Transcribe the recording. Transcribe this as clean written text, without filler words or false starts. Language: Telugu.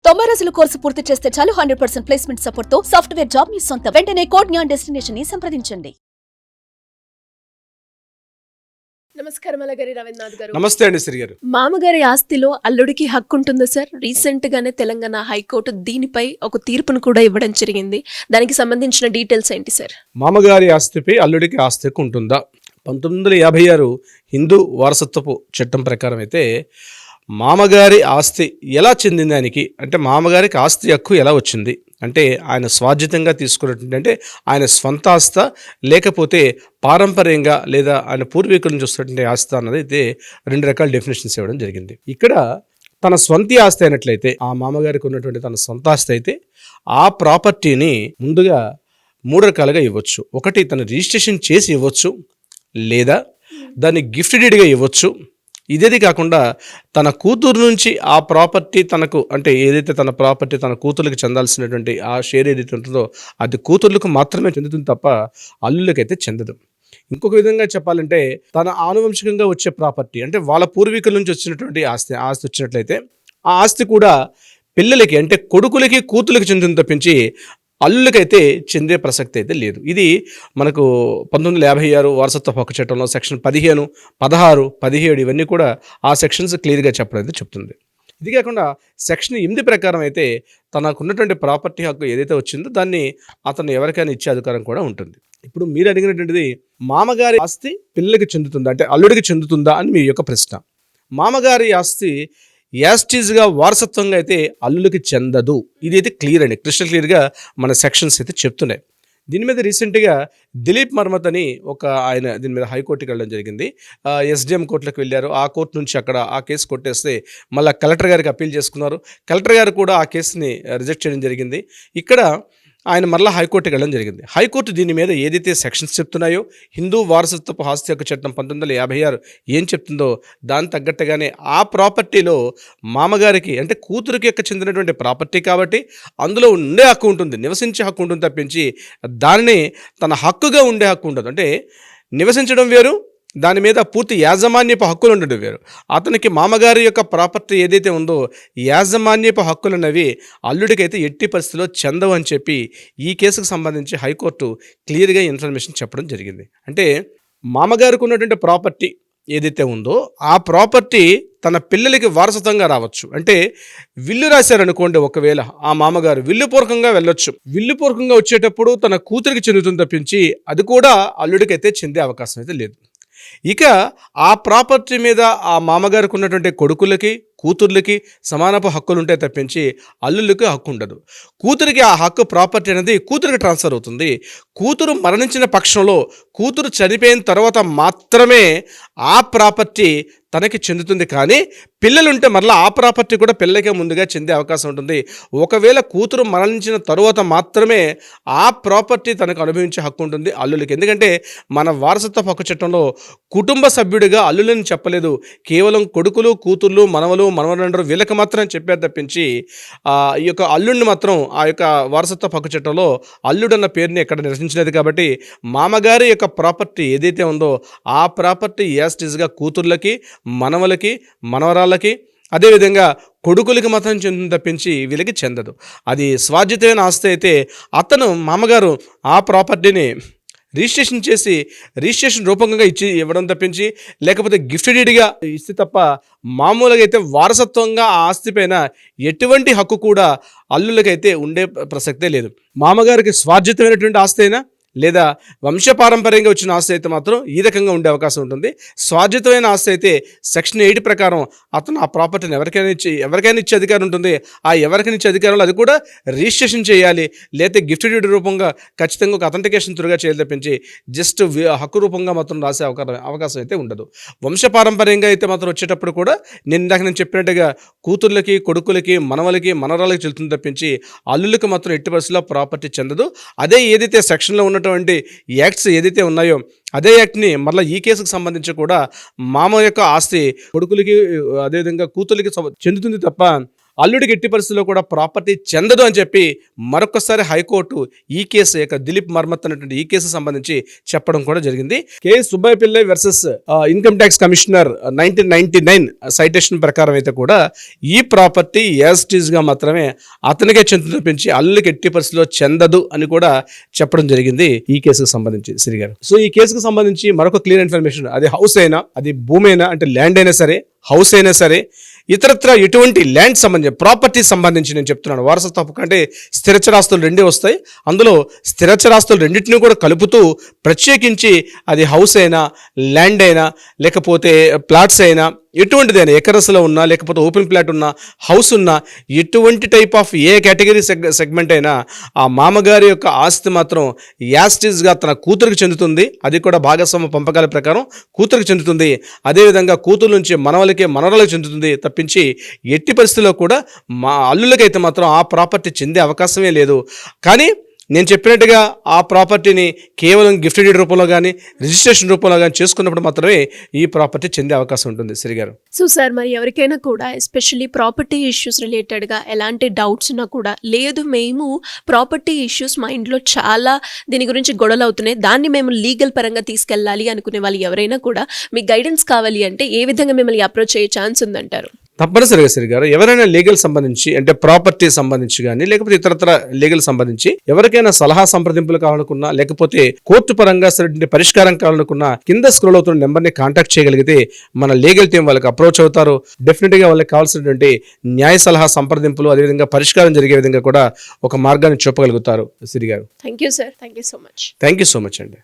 90 రోజుల కోర్సు పూర్తి చేస్తే చాలు 100% ప్లేస్మెంట్ సపోర్ట్ తో సాఫ్ట్వేర్ జాబ్ మీ సొంతం. వెంటనే కోడ్ జ్ఞాన్ డెస్టినేషన్ ని సంప్రదించండి. నమస్కారం అలగారి రవీంద్రనాథ్ గారు. నమస్తే అండి శ్రీ గారు. మామగారి ఆస్తిలో అల్లుడికి హక్కు ఉంటుందా సార్? రీసెంట్ గానే తెలంగాణ హైకోర్టు దీనిపై ఒక తీర్పును కూడా ఇవ్వడం జరిగింది. దానికి సంబంధించిన డీటెయిల్స్ ఏంటి సార్? మామగారి ఆస్తిపై అల్లుడికి ఆస్తి హక్కు ఉంటుందా? 1956 హిందూ వారసత్వపు చట్టం ప్రకారం అయితే మామగారి ఆస్తి ఎలా చెందింది ఆయనకి, అంటే మామగారికి ఆస్తి హక్కు ఎలా వచ్చింది అంటే ఆయన స్వాధ్యతంగా తీసుకున్నటువంటి, అంటే ఆయన స్వంత ఆస్త లేకపోతే పారంపర్యంగా లేదా ఆయన పూర్వీకుల నుంచి వస్తున్నటువంటి ఆస్తి అన్నది అయితే 2 రకాల డెఫినేషన్స్ ఇవ్వడం జరిగింది. ఇక్కడ తన స్వంత ఆస్తి అయినట్లయితే, ఆ మామగారికి ఉన్నటువంటి తన సొంత ఆస్తి అయితే ఆ ప్రాపర్టీని ముందుగా 3 రకాలుగా ఇవ్వచ్చు. ఒకటి తను రిజిస్ట్రేషన్ చేసి ఇవ్వచ్చు, లేదా దాన్ని గిఫ్ట్ డీడ్గా ఇవ్వచ్చు. ఇదేది కాకుండా తన కూతురు నుంచి ఆ ప్రాపర్టీ తనకు, అంటే ఏదైతే తన ప్రాపర్టీ తన కూతుర్లకు చెందాల్సినటువంటి ఆ షేర్ ఏదైతే ఉంటుందో అది కూతుర్లకు మాత్రమే చెందుతుంది తప్ప అల్లులకైతే చెందదు. ఇంకొక విధంగా చెప్పాలంటే తన ఆనువంశికంగా వచ్చే ప్రాపర్టీ, అంటే వాళ్ళ పూర్వీకుల నుంచి వచ్చినటువంటి ఆస్తి వచ్చినట్లయితే ఆ ఆస్తి కూడా పిల్లలకి, అంటే కొడుకులకి కూతుర్లకి చెందుతుంది తప్పించి అల్లులకైతే చెందే ప్రసక్తి అయితే లేదు. ఇది మనకు 1956 వారసత్వ హక్కు చట్టంలో సెక్షన్ 15, 16, 17 ఇవన్నీ కూడా ఆ సెక్షన్స్ క్లియర్గా చెప్పడం అయితే చెప్తుంది. ఇది కాకుండా సెక్షన్ 8 ప్రకారం అయితే తనకున్నటువంటి ప్రాపర్టీ హక్కు ఏదైతే వచ్చిందో దాన్ని అతను ఎవరికైనా ఇచ్చే అధికారం కూడా ఉంటుంది. ఇప్పుడు మీరు అడిగినటువంటిది మామగారి ఆస్తి పిల్లలకి చెందుతుందా, అంటే అల్లుడికి చెందుతుందా అని మీ యొక్క ప్రశ్న. మామగారి ఆస్తి యాస్టీజ్గా వారసత్వంగా అయితే అల్లులకి చెందదు. ఇది అయితే క్లియర్ అండి, క్రిస్టల్ క్లియర్గా మన సెక్షన్స్ అయితే చెప్తున్నాయి. దీని మీద రీసెంట్గా దిలీప్ మర్మత్ అని ఆయన దీని మీద హైకోర్టుకి వెళ్ళడం జరిగింది. ఎస్డిఎం కోర్టులకు వెళ్ళారు. ఆ కోర్టు నుంచి అక్కడ ఆ కేసు కొట్టేస్తే మళ్ళీ కలెక్టర్ గారికి అప్పీల్ చేసుకున్నారు. కలెక్టర్ గారు కూడా ఆ కేసుని రిజెక్ట్ చేయడం జరిగింది. ఇక్కడ ఆయన మరలా హైకోర్టుకి వెళ్ళడం జరిగింది. హైకోర్టు దీని మీద ఏదైతే సెక్షన్స్ చెప్తున్నాయో, హిందూ వారసత్వపు ఆస్తి హక్కు చట్టం 1956 ఏం చెప్తుందో దాని తగ్గట్టుగానే ఆ ప్రాపర్టీలో మామగారికి, అంటే కూతురికి యొక్క చెందినటువంటి ప్రాపర్టీ కాబట్టి అందులో ఉండే హక్కు ఉంటుంది, నివసించే హక్కు ఉంటుంది తప్పించి దానిని తన హక్కుగా ఉండే హక్కు ఉండదు. అంటే నివసించడం వేరు, దాని మీద పూర్తి యాజమాన్యపు హక్కులు ఉండడం వేరు. అతనికి మామగారి యొక్క ప్రాపర్టీ ఏదైతే ఉందో యాజమాన్యపు హక్కులు అన్నవి అల్లుడికైతే ఎట్టి పరిస్థితిలో చెందవు అని చెప్పి ఈ కేసుకు సంబంధించి హైకోర్టు క్లియర్గా ఇన్ఫర్మేషన్ చెప్పడం జరిగింది. అంటే మామగారికి ఉన్నటువంటి ప్రాపర్టీ ఏదైతే ఉందో ఆ ప్రాపర్టీ తన పిల్లలకి వారసత్వంగా రావచ్చు. అంటే విల్లు రాశారనుకోండి, ఒకవేళ ఆ మామగారు విల్లుపూర్వకంగా వెళ్ళొచ్చు. విల్లుపూర్వకంగా వచ్చేటప్పుడు తన కూతురికి చెందుతుంది తప్పించి అది కూడా అల్లుడికైతే చెందే అవకాశం అయితే లేదు. ఇక ఆ ప్రాపర్టీ మీద ఆ మామగారికి ఉన్నటువంటి కొడుకులకి కూతుర్లకి సమానపు హక్కులు ఉంటాయి తప్పించి అల్లులకి హక్కు ఉండదు. కూతురికి ఆ హక్కు ప్రాపర్టీ అనేది కూతురికి ట్రాన్స్ఫర్ అవుతుంది. కూతురు మరణించిన పక్షంలో, కూతురు చనిపోయిన తర్వాత మాత్రమే ఆ ప్రాపర్టీ తనకి చెందుతుంది. కానీ పిల్లలుంటే మరలా ఆ ప్రాపర్టీ కూడా పిల్లలకే ముందుగా చెందే అవకాశం ఉంటుంది. ఒకవేళ కూతురు మరణించిన తరువాత మాత్రమే ఆ ప్రాపర్టీ తనకు అనుభవించే హక్కు ఉంటుంది అల్లులకి. ఎందుకంటే మన వారసత్వ హక్కు చట్టంలో కుటుంబ సభ్యుడిగా అల్లులని చెప్పలేదు, కేవలం కొడుకులు, కూతుర్లు, మనవలు, మనవరండరు వీళ్ళకి మాత్రం చెప్పారు తప్పించి ఈ యొక్క అల్లుడిని మాత్రం ఆ యొక్క వారసత్వ హక్కు చట్టంలో అల్లుడన్న పేరుని ఎక్కడ నిర్వచించలేదు. కాబట్టి మామగారి యొక్క ప్రాపర్టీ ఏదైతే ఉందో ఆ ప్రాపర్టీ యాస్టీజ్గా కూతుర్లకి, మనవలకి, మనవరాళ్ళకి, అదేవిధంగా కొడుకులకి మాత్రం చెందుతుంది తప్పించి వీళ్ళకి చెందదు. అది స్వాధ్యతమైన ఆస్తి అయితే అతను మామగారు ఆ ప్రాపర్టీని రిజిస్ట్రేషన్ చేసి రిజిస్ట్రేషన్ రూపంగా ఇవ్వడం తప్పించి, లేకపోతే గిఫ్ట్ డీడ్గా ఇస్తే తప్ప మామూలుగా అయితే వారసత్వంగా ఆ ఆస్తి పైన ఎటువంటి హక్కు కూడా అల్లులకైతే ఉండే ప్రసక్తే లేదు. మామగారికి స్వాధ్యతమైనటువంటి ఆస్తి అయినా లేదా వంశపారంపర్యంగా వచ్చిన ఆస్తి అయితే మాత్రం ఈ రకంగా ఉండే అవకాశం ఉంటుంది. స్వాధ్యతమైన ఆస్తి అయితే సెక్షన్ 8 ప్రకారం అతను ఆ ప్రాపర్టీని ఎవరికైనా ఇచ్చే అధికారం ఉంటుంది. ఆ ఎవరికైనా ఇచ్చే అధికారంలో అది కూడా రిజిస్ట్రేషన్ చేయాలి, లేకపోతే గిఫ్ట్ డీడ్ రూపంగా ఖచ్చితంగా ఒక అథెంటికేషన్ త్వరగా చేయాలి తప్పించి జస్ట్ హక్కు రూపంగా మాత్రం రాసే అవకాశం అయితే ఉండదు. వంశపారంపర్యంగా అయితే మాత్రం వచ్చేటప్పుడు కూడా నేను చెప్పినట్టుగా కూతుర్లకి, కొడుకులకి, మనవలకి, మనవరాలకి చెల్లుతుంది తప్పించి అల్లులకి మాత్రం ఎట్టి పరిస్థితుల్లో ప్రాపర్టీ చెందదు. అదే ఏదైతే సెక్షన్లో ఉన్న యాక్ట్స్ ఏదైతే ఉన్నాయో అదే యాక్ట్ని మళ్ళీ ఈ కేసుకు సంబంధించి కూడా మామ యొక్క ఆస్తి కొడుకులకి అదేవిధంగా కూతుర్లకి చెందుతుంది తప్ప అల్లుడికి ఎట్టి పరిస్థితుల్లో కూడా ప్రాపర్టీ చెందదు అని చెప్పి మరొకసారి హైకోర్టు ఈ కేసు యొక్క దిలీప్ మర్మత్ అన్నటువంటి ఈ కేసు సంబంధించి చెప్పడం కూడా జరిగింది. K Subbaiah Pillai versus income tax commissioner 1999 citation ప్రకారం అయితే కూడా ఈ ప్రాపర్టీ యాజ్ గా మాత్రమే అతనికే చెందుతుంది తప్పించి అల్లుడికి ఎట్టి పరిస్థితుల్లో చెందదు అని కూడా చెప్పడం జరిగింది ఈ కేసుకు సంబంధించి శ్రీ గారు. సో ఈ కేసుకు సంబంధించి మరొక క్లియర్ ఇన్ఫర్మేషన్, అది హౌస్ అయినా, అది భూమి అయినా, అంటే ల్యాండ్ అయినా సరే, హౌస్ అయినా సరే, ఇతరత్ర ఎటువంటి ల్యాండ్ సంబంధించి ప్రాపర్టీ సంబంధించి నేను చెప్తున్నాను, వారసత్వ హక్కు అంటే స్థిరచరాస్తులు రెండే వస్తాయి. అందులో స్థిరచరాస్తులు రెండింటిని కూడా కలుపుతూ ప్రత్యేకించి అది హౌస్ అయినా, ల్యాండ్ అయినా, లేకపోతే ప్లాట్స్ అయినా, ఎటువంటిదైనా ఎకరస్లో ఉన్నా, లేకపోతే ఓపెన్ ప్లాట్ ఉన్నా, హౌస్ ఉన్నా, ఎటువంటి type of A category segment అయినా ఆ మామగారి యొక్క ఆస్తి మాత్రం యాస్టిస్గా తన కూతురికి చెందుతుంది. అది కూడా భాగస్వామ్య పంపకాల ప్రకారం కూతురికి చెందుతుంది. అదేవిధంగా కూతురు నుంచి మనవలకి, మనవరాలకు చెందుతుంది తప్పించి ఎట్టి పరిస్థితుల్లో కూడా మా అల్లులకైతే మాత్రం ఆ ప్రాపర్టీ చెందే అవకాశమే లేదు. కానీ నేను చెప్పినట్టుగా ఆ ప్రాపర్టీని కేవలం గిఫ్ట్ డీడ్ రూపంలో కానీ, రిజిస్ట్రేషన్ రూపంలో కానీ చేసుకున్నప్పుడు మాత్రమే ఈ ప్రాపర్టీ చెందే అవకాశం ఉంటుంది శ్రీ గారు. సో సార్, మరి ఎవరికైనా కూడా ఎస్పెషల్లీ ప్రాపర్టీ ఇష్యూస్ రిలేటెడ్గా ఎలాంటి డౌట్స్ ఉన్నా కూడా, లేదు మేము ప్రాపర్టీ ఇష్యూస్ మా ఇంట్లో చాలా దీని గురించి గొడవలు అవుతున్నాయి, దాన్ని మేము లీగల్ పరంగా తీసుకెళ్ళాలి అనుకునే వాళ్ళు ఎవరైనా కూడా మీకు గైడెన్స్ కావాలి అంటే ఏ విధంగా మిమ్మల్ని అప్రోచ్ అయ్యే ఛాన్స్ ఉందంటారు? తప్పనిసరిగా శ్రీ గారు, ఎవరైనా లీగల్ సంబంధించి అంటే ప్రాపర్టీ సంబంధించి కానీ, లేకపోతే ఇతరత్ర లీగల్ సంబంధించి ఎవరికైనా సలహా సంప్రదింపులు కావాలనుకున్నా, లేకపోతే కోర్టు పరంగా సరైన పరిష్కారం కావాలనుకున్నా, కింద స్క్రోల్ అవుతున్న నెంబర్ని కాంటాక్ట్ చేయగలిగితే మన లీగల్ టీం వాళ్ళకి అప్రోచ్ అవుతారు. డెఫినెట్గా వాళ్ళకి కావాల్సినటువంటి న్యాయ సలహా సంప్రదింపులు, అదేవిధంగా పరిష్కారం జరిగే విధంగా కూడా ఒక మార్గాన్ని చూపగలుగుతారు శ్రీ గారు. Thank you sir, thank you so much. Thank you so much అండి.